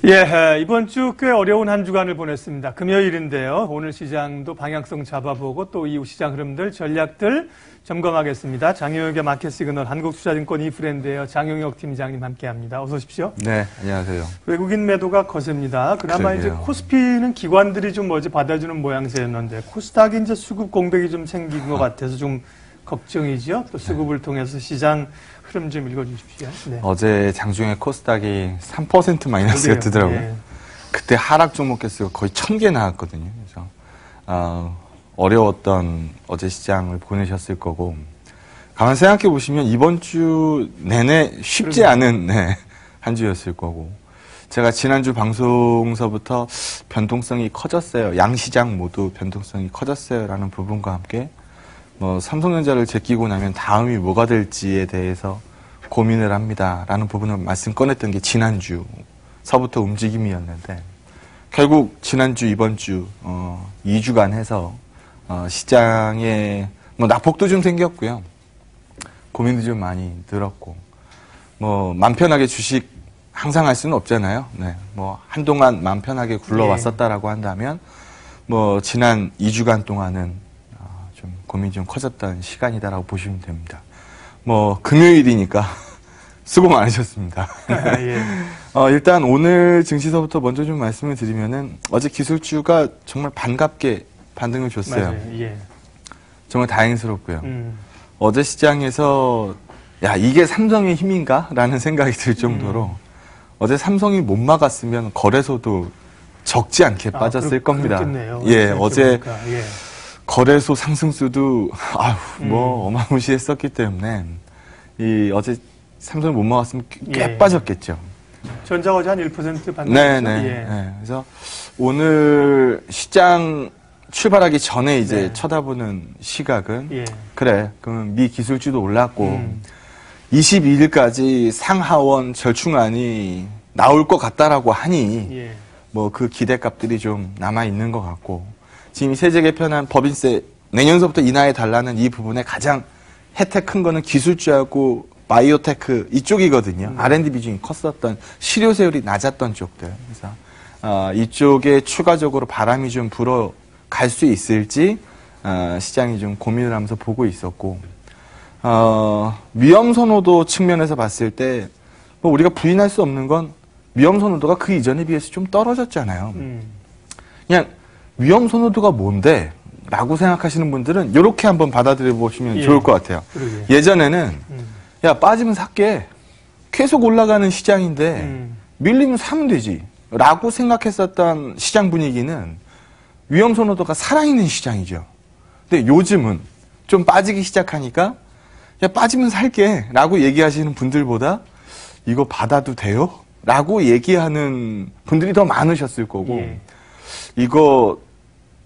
예, 이번 주 꽤 어려운 한 주간을 보냈습니다. 금요일인데요. 오늘 시장도 방향성 잡아보고 또 이후 시장 흐름들, 전략들 점검하겠습니다. 장영혁의 마켓 시그널 한국투자증권 이프랜드예요. 장영혁 팀장님 함께합니다. 어서 오십시오. 네, 안녕하세요. 외국인 매도가 거셉니다. 그나마 그러게요. 이제 코스피는 기관들이 좀 받아주는 모양새였는데 코스닥이 이제 수급 공백이 좀 생긴 것 같아서 좀 걱정이죠. 또 수급을 통해서 시장 흐름 좀 읽어주십시오. 네. 어제 장중에 코스닥이 3% 마이너스가 뜨더라고요. 예. 그때 하락 종목 개수가 거의 1000개 나왔거든요. 그래서 어려웠던 어제 시장을 보내셨을 거고, 가만 생각해 보시면 이번 주 내내 쉽지 않은 한 주였을 거고, 제가 지난주 방송서부터 변동성이 커졌어요. 양시장 모두 변동성이 커졌어요라는 부분과 함께 삼성전자를 제끼고 나면 다음이 뭐가 될지에 대해서 고민을 합니다라는 부분을 말씀 꺼냈던 게 지난주서부터 움직임이었는데, 결국 지난주 이번 주 2주간 해서 시장에 낙폭도 좀 생겼고요, 고민도 좀 많이 늘었고, 맘 편하게 주식 항상 할 수는 없잖아요. 네, 한동안 맘 편하게 굴러왔었다라고 한다면 지난 2주간 동안은 좀 고민이 좀 커졌던 시간이다라고 보시면 됩니다. 금요일이니까 수고 많으셨습니다. 예. 일단 오늘 증시서부터 먼저 좀 말씀을 드리면은, 어제 기술주가 정말 반갑게 반등을 줬어요. 맞아요. 예. 정말 다행스럽고요. 어제 시장에서 이게 삼성의 힘인가? 라는 생각이 들 정도로 어제 삼성이 못 막았으면 거래소도 적지 않게 빠졌을 겁니다. 그렇겠네요. 예, 어제 예. 거래소 상승수도 어마무시했었기 때문에 어제 삼성이 못 막았으면 꽤 빠졌겠죠. 전자 어제 한 1% 반등. 네. 그래서 오늘 시장 출발하기 전에 이제 쳐다보는 시각은, 그래, 그러면 미 기술주도 올랐고 22일까지 상하원 절충안이 나올 것 같다라고 하니 그 기대값들이 좀 남아 있는 것 같고, 지금 세제 개편한 법인세 내년서부터 인하해 달라는 이 부분에 가장 혜택 큰 거는 기술주하고 바이오테크 이쪽이거든요. R&D 비중이 컸었던, 실효세율이 낮았던 쪽들. 그래서 이쪽에 추가적으로 바람이 좀 불어 갈 수 있을지 시장이 좀 고민을 하면서 보고 있었고, 위험 선호도 측면에서 봤을 때 우리가 부인할 수 없는 건 위험 선호도가 그 이전에 비해서 좀 떨어졌잖아요. 그냥 위험 선호도가 뭔데? 라고 생각하시는 분들은 이렇게 한번 받아들여 보시면 좋을 것 같아요. 예전에는 빠지면 살게, 계속 올라가는 시장인데 밀리면 사면 되지 라고 생각했었던 시장 분위기는 위험 선호도가 살아있는 시장이죠. 근데 요즘은 좀 빠지기 시작하니까 빠지면 살게 라고 얘기하시는 분들보다 이거 받아도 돼요? 라고 얘기하는 분들이 더 많으셨을 거고, 이거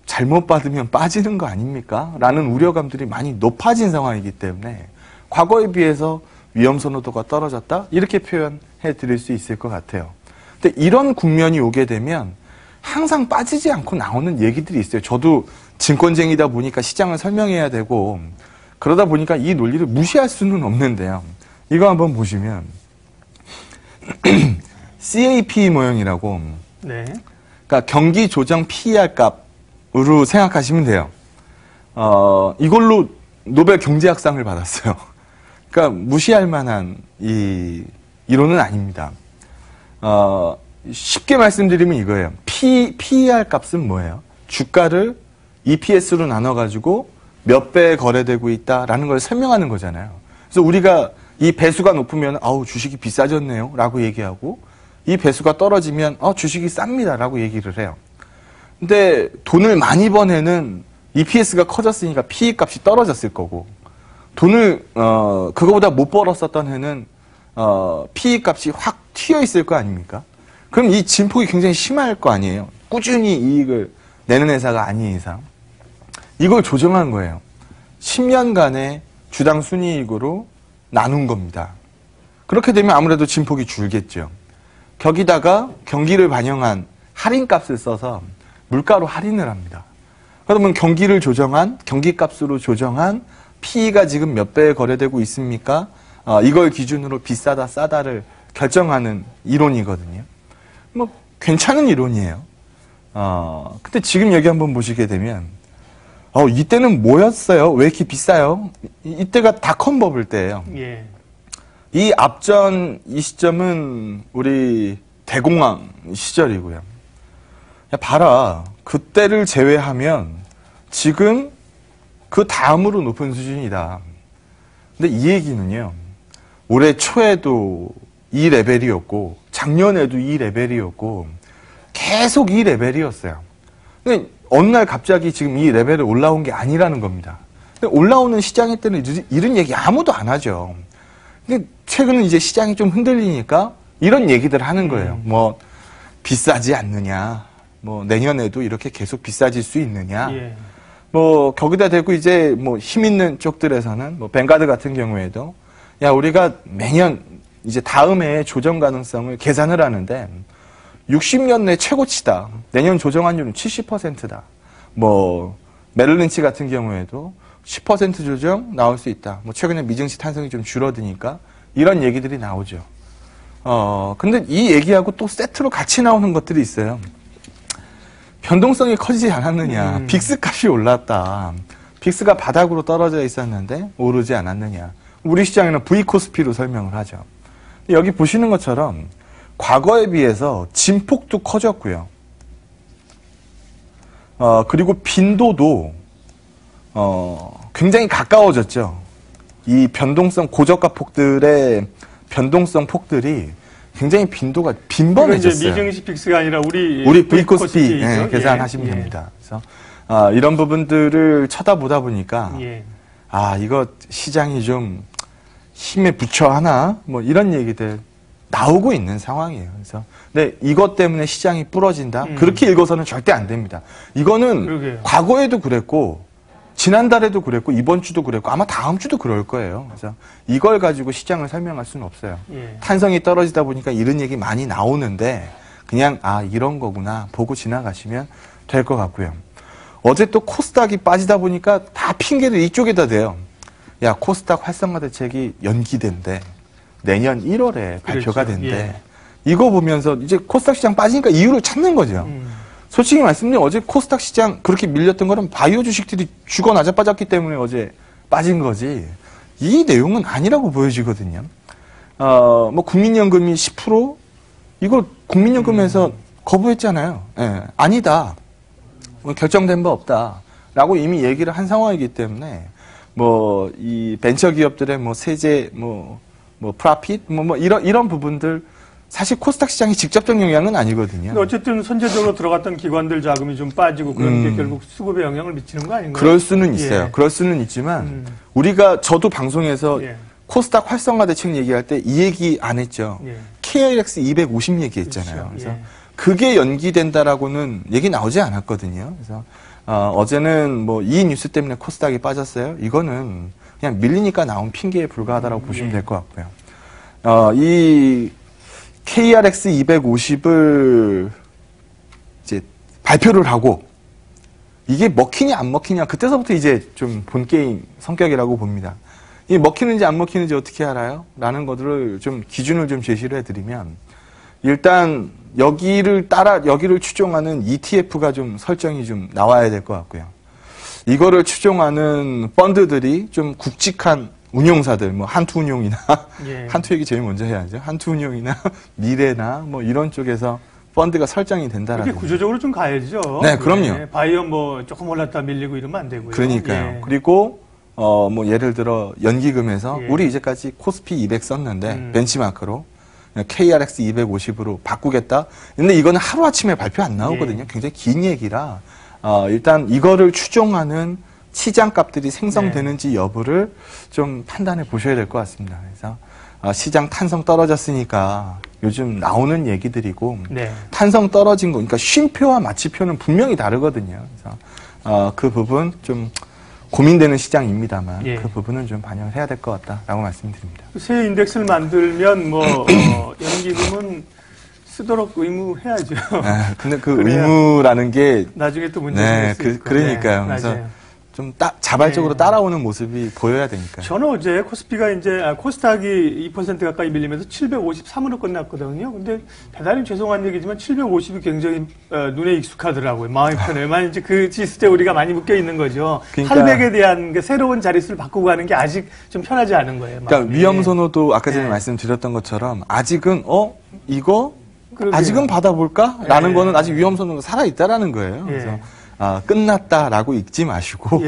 잘못 받으면 빠지는 거 아닙니까? 라는 우려감들이 많이 높아진 상황이기 때문에 과거에 비해서 위험 선호도가 떨어졌다? 이렇게 표현해 드릴 수 있을 것 같아요. 근데 이런 국면이 오게 되면 항상 빠지지 않고 나오는 얘기들이 있어요. 저도 증권쟁이다 보니까 시장을 설명해야 되고, 그러다 보니까 이 논리를 무시할 수는 없는데요. 이거 한번 보시면 CAP 모형이라고, 그러니까 경기 조정 PER 값으로 생각하시면 돼요. 이걸로 노벨 경제학상을 받았어요. 그러니까 무시할 만한 이론은 아닙니다. 쉽게 말씀드리면 이거예요. PER 값은 뭐예요? 주가를 EPS로 나눠가지고 몇 배에 거래되고 있다라는 걸 설명하는 거잖아요. 그래서 우리가 이 배수가 높으면 주식이 비싸졌네요 라고 얘기하고, 이 배수가 떨어지면 주식이 쌉니다 라고 얘기를 해요. 근데 돈을 많이 번 해는 EPS가 커졌으니까 PE 값이 떨어졌을 거고, 돈을 그거보다 못 벌었었던 해는 PE 값이 확 튀어 있을 거 아닙니까? 그럼 이 진폭이 굉장히 심할 거 아니에요. 꾸준히 이익을 내는 회사가 아닌 이상. 이걸 조정한 거예요. 10년간의 주당 순이익으로 나눈 겁니다. 그렇게 되면 아무래도 진폭이 줄겠죠. 거기다가 경기를 반영한 할인값을 써서 물가로 할인을 합니다. 그러면 경기를 조정한, 경기값으로 조정한 PE가 지금 몇 배에 거래되고 있습니까? 이걸 기준으로 비싸다 싸다를 결정하는 이론이거든요. 괜찮은 이론이에요. 근데 지금 여기 한번 보시게 되면, 이때는 뭐였어요? 왜 이렇게 비싸요? 이때가 닷컴 버블 때예요. 예. 이 앞전 이 시점은 우리 대공황 시절이고요. 야, 봐라. 그때를 제외하면 지금 그 다음으로 높은 수준이다. 근데 이 얘기는요. 올해 초에도 이 레벨이었고 작년에도 이 레벨이었고 계속 이 레벨이었어요. 근데 어느 날 갑자기 지금 이 레벨에 올라온 게 아니라는 겁니다. 근데 올라오는 시장일 때는 이런 얘기 아무도 안 하죠. 근데 최근에 이제 시장이 좀 흔들리니까 이런 얘기들 하는 거예요. 뭐 비싸지 않느냐, 뭐 내년에도 이렇게 계속 비싸질 수 있느냐. 예. 뭐 거기다 대고 이제 뭐 힘 있는 쪽들에서는 뭐 뱅가드 같은 경우에도 야 우리가 매년 이제 다음해 조정 가능성을 계산을 하는데 60년 내 최고치다. 내년 조정 환율은 70%다. 뭐 메릴린치 같은 경우에도 10% 조정 나올 수 있다. 뭐 최근에 미증시 탄성이 좀 줄어드니까 이런 얘기들이 나오죠. 근데 이 얘기하고 또 세트로 같이 나오는 것들이 있어요. 변동성이 커지지 않았느냐. 빅스 값이 올랐다. 빅스가 바닥으로 떨어져 있었는데 오르지 않았느냐. 우리 시장에는 V코스피로 설명을 하죠. 여기 보시는 것처럼 과거에 비해서 진폭도 커졌고요. 그리고 빈도도 굉장히 가까워졌죠. 이 변동성 고저가 폭들의 변동성 폭들이 굉장히 빈도가 빈번해졌어요. 이제 미증시 픽스가 아니라 우리 V코스피 계산하시면 예. 됩니다. 그래서 이런 부분들을 쳐다보다 보니까 예. 이거 시장이 좀 힘에 부처 하나 뭐 이런 얘기들 나오고 있는 상황이에요. 그래서 근데 이것 때문에 시장이 부러진다? 그렇게 읽어서는 절대 안 됩니다. 이거는 그러게요. 과거에도 그랬고 지난달에도 그랬고 이번 주도 그랬고 아마 다음 주도 그럴 거예요. 그래서 이걸 가지고 시장을 설명할 수는 없어요. 예. 탄성이 떨어지다 보니까 이런 얘기 많이 나오는데 그냥 이런 거구나 보고 지나가시면 될 것 같고요. 어제 또 코스닥이 빠지다 보니까 다 핑계를 이쪽에다 대요. 야 코스닥 활성화 대책이 연기된대. 내년 1월에 발표가 된대. 예. 이거 보면서 이제 코스닥 시장 빠지니까 이유를 찾는 거죠. 솔직히 말씀드리면 어제 코스닥 시장 그렇게 밀렸던 거는 바이오 주식들이 죽어 나자빠졌기 때문에 어제 빠진 거지. 이 내용은 아니라고 보여지거든요. 뭐 국민연금이 10% 이거 국민연금에서 거부했잖아요. 예, 아니다. 결정된 바 없다라고 이미 얘기를 한 상황이기 때문에 뭐 이 벤처 기업들의 뭐 세제 뭐 프라핏 뭐 이런 부분들 사실 코스닥 시장이 직접적 영향은 아니거든요. 근데 어쨌든 선제적으로 들어갔던 기관들 자금이 좀 빠지고 그런 게 결국 수급에 영향을 미치는 거 아닌가요? 그럴 수는 있어요. 예. 그럴 수는 있지만 저도 방송에서 예. 코스닥 활성화 대책 얘기할 때 이 얘기 안 했죠. 예. KIX 250 얘기했잖아요. 그렇죠. 그래서 예. 그게 연기된다라고는 얘기 나오지 않았거든요. 그래서 어제는 뭐 이 뉴스 때문에 코스닥이 빠졌어요. 이거는 그냥 밀리니까 나온 핑계에 불과하다라고 보시면 될 것 같고요. 이 KRX 250을 이제 발표를 하고 이게 먹히냐 안 먹히냐 그때서부터 이제 좀 본 게임 성격이라고 봅니다. 이 먹히는지 안 먹히는지 어떻게 알아요? 라는 것들을 좀 기준을 좀 제시를 해드리면 일단 여기를 추종하는 ETF가 좀 설정이 좀 나와야 될 것 같고요. 이거를 추종하는 펀드들이 좀 굵직한 운용사들, 뭐 한투운용이나 예. 한투 얘기 제일 먼저 해야죠. 한투운용이나 미래나 뭐 이런 쪽에서 펀드가 설정이 이게 된다라는. 구조적으로 좀 가야죠. 네, 그럼요. 예. 바이오 뭐 조금 올랐다 밀리고 이러면 안 되고요. 그러니까요. 예. 그리고 뭐 예를 들어 연기금에서 예. 우리 이제까지 코스피 200 썼는데 벤치마크로 KRX 250으로 바꾸겠다. 근데 이거는 하루아침에 발표 안 나오거든요. 예. 굉장히 긴 얘기라 일단 이거를 추종하는 시장값들이 생성되는지 여부를 좀 판단해 보셔야 될 것 같습니다. 그래서 시장 탄성 떨어졌으니까 요즘 나오는 얘기들이고 네. 탄성 떨어진 거, 그러니까 쉼표와 마취표는 분명히 다르거든요. 그래서 그 부분 좀 고민되는 시장입니다만 예. 그 부분은 좀 반영을 해야 될 것 같다라고 말씀드립니다. 새 인덱스를 만들면 뭐 연기금은 쓰도록 의무해야죠. 근데 그 그래야 의무라는 게 나중에 또 문제가 될 수 있고. 그러니까요. 네, 그래서 맞아요. 좀 자발적으로 따라오는 모습이 보여야 되니까요. 저는 어제 코스피가 코스닥이 2% 가까이 밀리면서 753으로 끝났거든요. 근데 대단히 죄송한 얘기지만 750이 굉장히 눈에 익숙하더라고요. 마음이 편해요. 만약 이제 그 지수대 우리가 많이 묶여 있는 거죠. 그러니까, 800에 대한 그 새로운 자릿수를 바꾸고 가는 게 아직 좀 편하지 않은 거예요. 마음이. 그러니까 위험선호도 아까 전에 말씀드렸던 것처럼 아직은 이거 그러게요. 아직은 받아볼까?라는 거는 아직 위험선호가 살아있다라는 거예요. 그래서 끝났다라고 읽지 마시고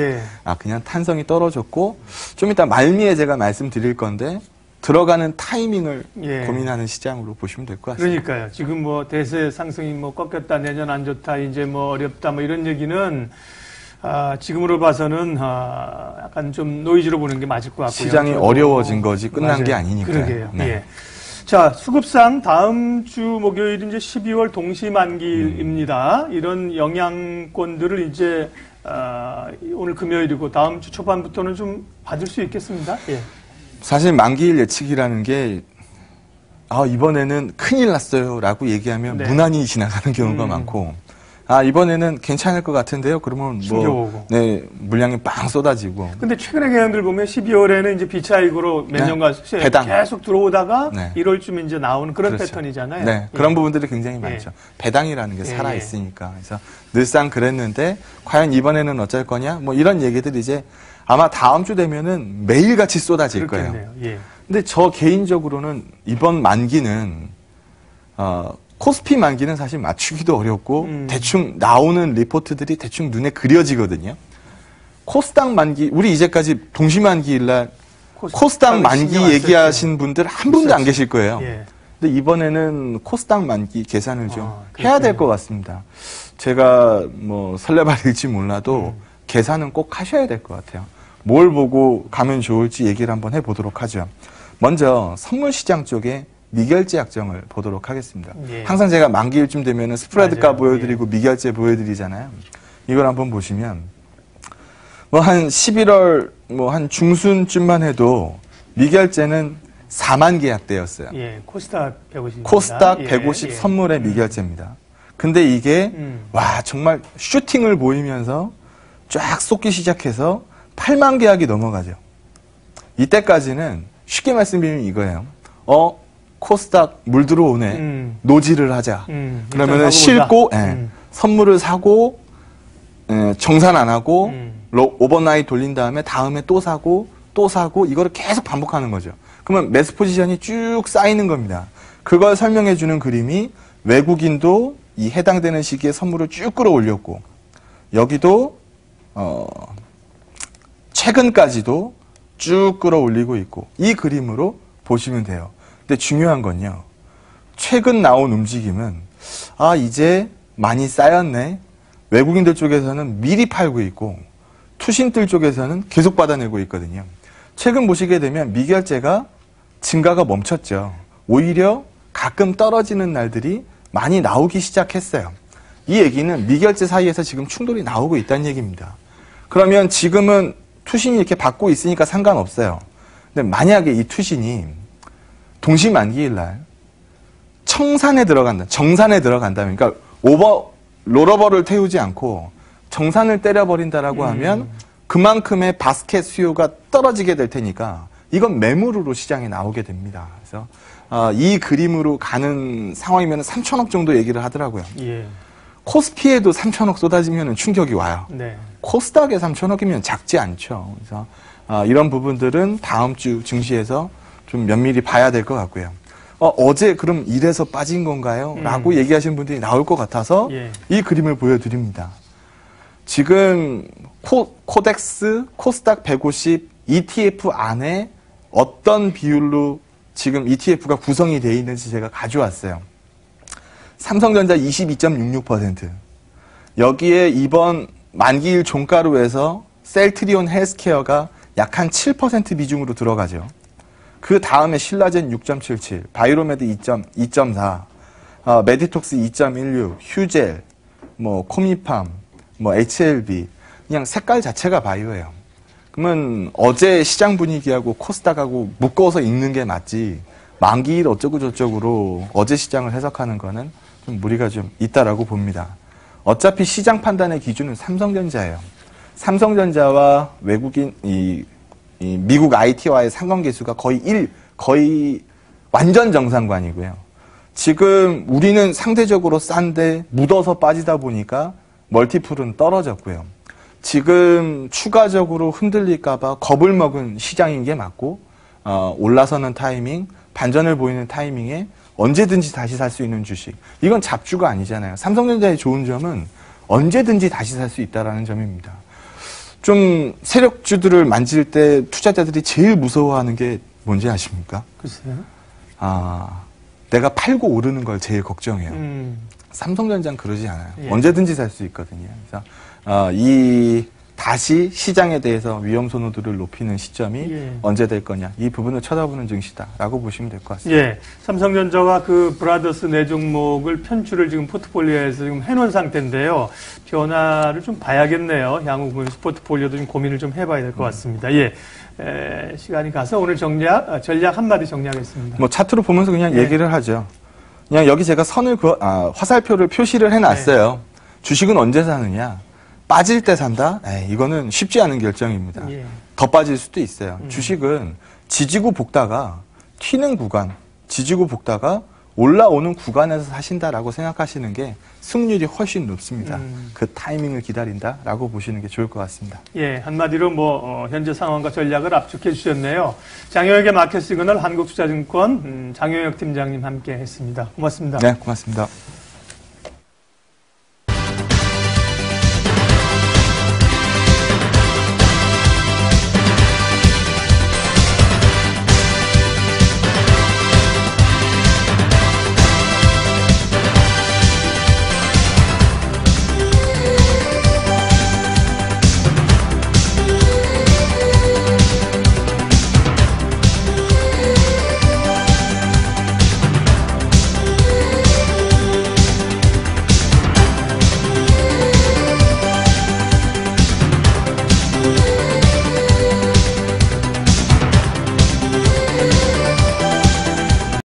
그냥 탄성이 떨어졌고 좀 이따 말미에 제가 말씀드릴 건데 들어가는 타이밍을 고민하는 시장으로 보시면 될 것 같습니다. 그러니까요. 지금 뭐 대세 상승이 뭐 꺾였다, 내년 안 좋다, 이제 뭐 어렵다, 뭐 이런 얘기는 지금으로 봐서는 약간 좀 노이즈로 보는 게 맞을 것 같고요. 시장이 어려워진 거지 끝난 맞아요. 게 아니니까요. 그러게요. 네. 자, 수급상 다음 주 목요일이 이제 12월 동시만기일입니다. 이런 영향권들을 이제 오늘 금요일이고 다음 주 초반부터는 좀 받을 수 있겠습니다. 예. 사실 만기일 예측이라는 게 이번에는 큰일 났어요라고 얘기하면 무난히 지나가는 경우가 많고 이번에는 괜찮을 것 같은데요. 그러면 물량이 빵 쏟아지고. 근데 최근의 경향들 보면 12월에는 이제 비차익으로 몇 년간 배당 계속 들어오다가 1월쯤 이제 나오는 그런 패턴이잖아요. 네. 그런 부분들이 굉장히 많죠. 배당이라는 게 살아 있으니까. 그래서 늘상 그랬는데 과연 이번에는 어쩔 거냐? 뭐 이런 얘기들이 이제 아마 다음 주 되면은 매일같이 쏟아질 거예요. 근데 저 개인적으로는 이번 만기는 코스피 만기는 사실 맞추기도 어렵고 대충 나오는 리포트들이 대충 눈에 그려지거든요. 코스닥 만기, 우리 이제까지 동시만기일날 코스닥 만기 얘기하신 분들 한 분도 안 계실 거예요. 근데 이번에는 코스닥 만기 계산을 좀 해야 될 것 같습니다. 제가 뭐 설레발일지 몰라도 계산은 꼭 하셔야 될 것 같아요. 뭘 보고 가면 좋을지 얘기를 한번 해보도록 하죠. 먼저 선물 시장 쪽에 미결제 약정을 보도록 하겠습니다. 항상 제가 만기일쯤 되면 스프레드가 보여드리고 미결제 보여드리잖아요. 이걸 한번 보시면 뭐 한 11월 뭐 한 중순쯤만 해도 미결제는 4만 계약되었어요. 코스닥 150. 코스닥 150 선물의 미결제입니다. 근데 이게 정말 슈팅을 보이면서 쫙 쏟기 시작해서 8만 계약이 넘어가죠. 이때까지는 쉽게 말씀드리면 이거예요. 코스닥 물 들어오네. 노지를 하자. 그러면은 싣고 선물을 사고 정산 안 하고 오버나잇 돌린 다음에 또 사고 이거를 계속 반복하는 거죠. 그러면 매수 포지션이 쭉 쌓이는 겁니다. 그걸 설명해 주는 그림이 외국인도 이 해당되는 시기에 선물을 쭉 끌어올렸고 여기도 최근까지도 쭉 끌어올리고 있고 이 그림으로 보시면 돼요. 근데 중요한 건요. 최근 나온 움직임은 이제 많이 쌓였네. 외국인들 쪽에서는 미리 팔고 있고 투신들 쪽에서는 계속 받아내고 있거든요. 최근 보시게 되면 미결제가 증가가 멈췄죠. 오히려 가끔 떨어지는 날들이 많이 나오기 시작했어요. 이 얘기는 미결제 사이에서 지금 충돌이 나오고 있다는 얘기입니다. 그러면 지금은 투신이 이렇게 받고 있으니까 상관없어요. 근데 만약에 이 투신이 동시만기일 날 정산에 들어간다면 그러니까 롤오버를 태우지 않고 정산을 때려버린다라고 하면 그만큼의 바스켓 수요가 떨어지게 될 테니까 이건 매물으로 시장에 나오게 됩니다. 그래서 이 그림으로 가는 상황이면 3천억 정도 얘기를 하더라고요. 코스피에도 3천억 쏟아지면 충격이 와요. 코스닥에 3천억이면 작지 않죠. 그래서 이런 부분들은 다음 주 증시에서 좀 면밀히 봐야 될 것 같고요. 어제 그럼 이래서 빠진 건가요? 라고 얘기하시는 분들이 나올 것 같아서 이 그림을 보여드립니다. 지금 코덱스, 코스닥 150 ETF 안에 어떤 비율로 지금 ETF가 구성이 되어 있는지 제가 가져왔어요. 삼성전자 22.66%. 여기에 이번 만기일 종가로에서 셀트리온 헬스케어가 약 한 7% 비중으로 들어가죠. 그 다음에 신라젠 6.77, 바이로메드 2.4, 메디톡스 2.16, 휴젤, 코미팜, HLB, 그냥 색깔 자체가 바이오예요. 그러면 어제 시장 분위기하고 코스닥하고 묶어서 읽는 게 맞지, 만기일 어쩌고 저쩌고로 어제 시장을 해석하는 거는 좀 무리가 좀 있다라고 봅니다. 어차피 시장 판단의 기준은 삼성전자예요. 삼성전자와 외국인 이 미국 IT와의 상관계수가 거의 완전 정상관이고요. 지금 우리는 상대적으로 싼데 묻어서 빠지다 보니까 멀티플은 떨어졌고요. 지금 추가적으로 흔들릴까봐 겁을 먹은 시장인 게 맞고, 올라서는 타이밍, 반전을 보이는 타이밍에 언제든지 다시 살 수 있는 주식. 이건 잡주가 아니잖아요. 삼성전자의 좋은 점은 언제든지 다시 살 수 있다는 점입니다. 좀 세력주들을 만질 때 투자자들이 제일 무서워하는 게 뭔지 아십니까? 글쎄요. 내가 팔고 오르는 걸 제일 걱정해요. 삼성전자는 그러지 않아요. 예. 언제든지 살 수 있거든요. 그래서 다시 시장에 대해서 위험 선호도를 높이는 시점이 예. 언제 될 거냐, 이 부분을 쳐다보는 증시다라고 보시면 될 것 같습니다. 예, 삼성전자와 그 브라더스 네 종목을 편출을 지금 포트폴리오에서 지금 해놓은 상태인데요. 변화를 좀 봐야겠네요. 향후 보면서 포트폴리오도 좀 고민을 좀 해봐야 될 것 같습니다. 예, 시간이 가서 오늘 전략 한마디 정리하겠습니다. 뭐 차트로 보면서 그냥 예. 얘기를 하죠. 그냥 여기 제가 화살표를 표시를 해놨어요. 주식은 언제 사느냐? 빠질 때 산다? 이거는 쉽지 않은 결정입니다. 예. 더 빠질 수도 있어요. 주식은 지지고 볶다가 튀는 구간, 지지고 볶다가 올라오는 구간에서 사신다라고 생각하시는 게 승률이 훨씬 높습니다. 그 타이밍을 기다린다라고 보시는 게 좋을 것 같습니다. 예, 한마디로 현재 상황과 전략을 압축해 주셨네요. 장효혁의 마켓 시그널 한국투자증권 장효혁 팀장님 함께 했습니다. 고맙습니다. 네, 고맙습니다.